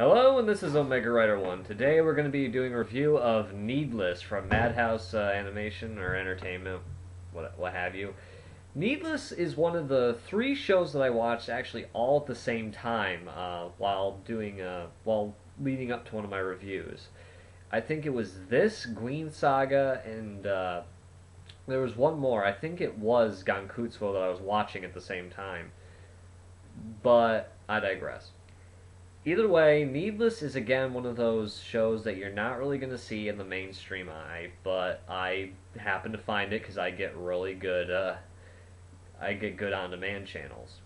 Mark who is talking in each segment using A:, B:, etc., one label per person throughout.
A: Hello, and this is Omega Rider 1. Today we're going to be doing a review of Needless from Madhouse Animation or Entertainment, what have you. Needless is one of the three shows that I watched actually all at the same time while leading up to one of my reviews. I think it was this, Green Saga, and there was one more. I think it was Gankutsuo that I was watching at the same time. But I digress. Either way, Needless is again one of those shows that you're not really going to see in the mainstream eye, but I happen to find it because I get good on-demand channels.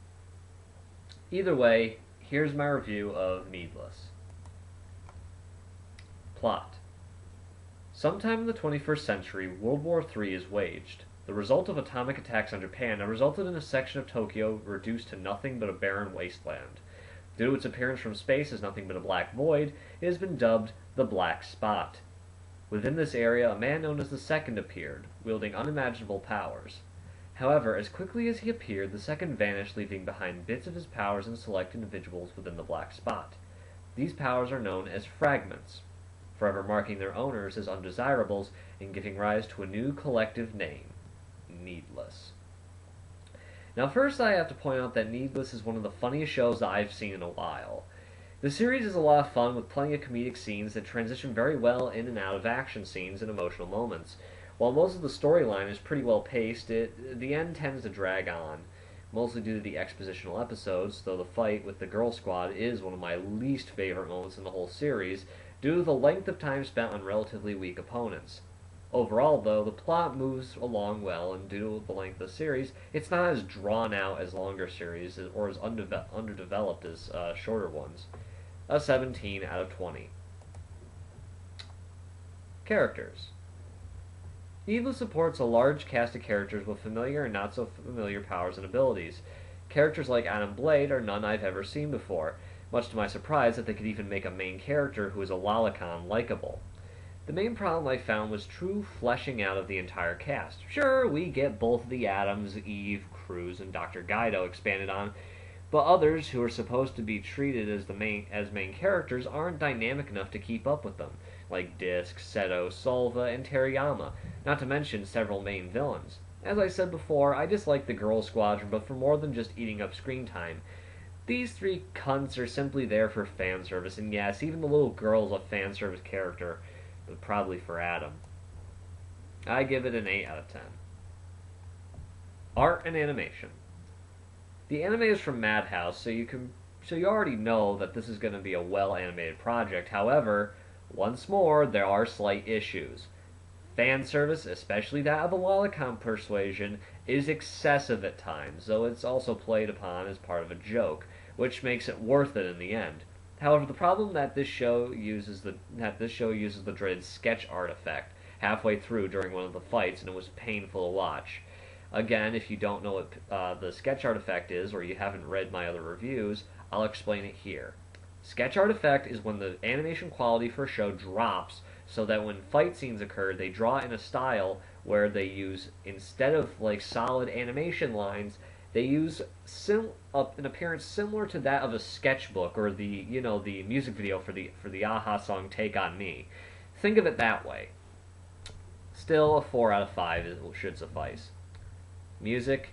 A: Either way, here's my review of Needless. Plot. Sometime in the 21st century, World War III is waged. The result of atomic attacks on Japan have resulted in a section of Tokyo reduced to nothing but a barren wasteland. Due to its appearance from space as nothing but a black void, it has been dubbed the Black Spot. Within this area, a man known as the Second appeared, wielding unimaginable powers. However, as quickly as he appeared, the Second vanished, leaving behind bits of his powers in select individuals within the Black Spot. These powers are known as fragments, forever marking their owners as undesirables and giving rise to a new collective name, Needless. Now, first I have to point out that Needless is one of the funniest shows that I've seen in a while. The series is a lot of fun with plenty of comedic scenes that transition very well in and out of action scenes and emotional moments. While most of the storyline is pretty well paced, the end tends to drag on, mostly due to the expositional episodes, though the fight with the Girl Squad is one of my least favorite moments in the whole series, due to the length of time spent on relatively weak opponents. Overall, though, the plot moves along well, and due to the length of the series, it's not as drawn out as longer series or as underdeveloped as shorter ones. A 17 out of 20. Characters. Needless supports a large cast of characters with familiar and not so familiar powers and abilities. Characters like Adam Blade are none I've ever seen before, much to my surprise that they could even make a main character who is a lolicon likable. The main problem I found was true fleshing out of the entire cast. Sure, we get both the Adams, Eve, Cruz, and Dr. Guido expanded on, but others who are supposed to be treated as main characters aren't dynamic enough to keep up with them, like Disc, Seto, Solva, and Teriyama, not to mention several main villains. As I said before, I dislike the Girl Squadron, but for more than just eating up screen time. These three cunts are simply there for fan service, and yes, even the little girl's a fan service character, but probably for Adam. I give it an 8 out of 10. Art and animation. The anime is from Madhouse, so you already know that this is going to be a well-animated project. However, once more, there are slight issues. Fan service, especially that of the lolicon persuasion, is excessive at times, though it's also played upon as part of a joke, which makes it worth it in the end. However, the problem that this show uses the dreaded sketch art effect halfway through during one of the fights, and it was painful to watch. Again, if you don't know what the sketch art effect is, or you haven't read my other reviews, I'll explain it here. Sketch art effect is when the animation quality for a show drops, so that when fight scenes occur, they draw in a style where they use, instead of like solid animation lines, they use an appearance similar to that of a sketchbook or the music video for the Aha song "Take on Me." Think of it that way. Still, a 4 out of 5 should suffice. Music.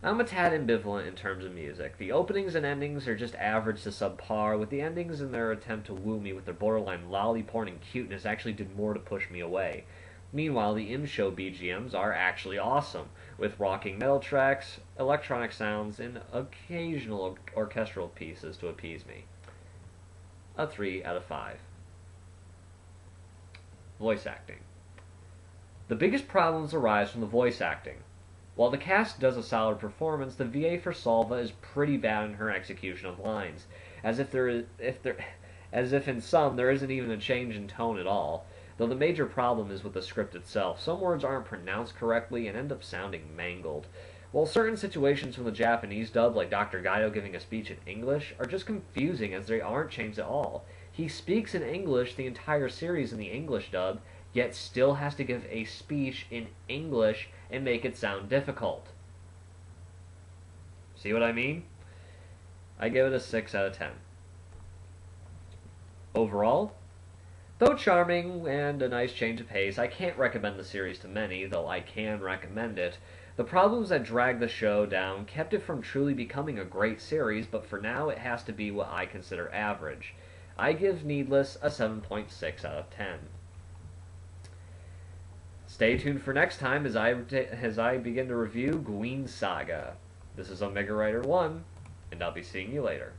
A: I'm a tad ambivalent in terms of music. The openings and endings are just average to subpar, with the endings in their attempt to woo me with their borderline lolly porn and cuteness actually did more to push me away. Meanwhile, the in-show BGMs are actually awesome, with rocking metal tracks, electronic sounds, and occasional orchestral pieces to appease me. A 3 out of 5. Voice acting. The biggest problems arise from the voice acting. While the cast does a solid performance, the VA for Solva is pretty bad in her execution of lines, as if in some there isn't even a change in tone at all. Though the major problem is with the script itself. Some words aren't pronounced correctly and end up sounding mangled, while certain situations from the Japanese dub, like Dr. Guido giving a speech in English, are just confusing as they aren't changed at all. He speaks in English the entire series in the English dub, yet still has to give a speech in English and make it sound difficult. See what I mean? I give it a 6 out of 10. Overall, though charming and a nice change of pace, I can't recommend the series to many, though I can recommend it. The problems that dragged the show down kept it from truly becoming a great series, but for now it has to be what I consider average. I give Needless a 7.6 out of 10. Stay tuned for next time as I begin to review Gween Saga. This is Omega Rider 1, and I'll be seeing you later.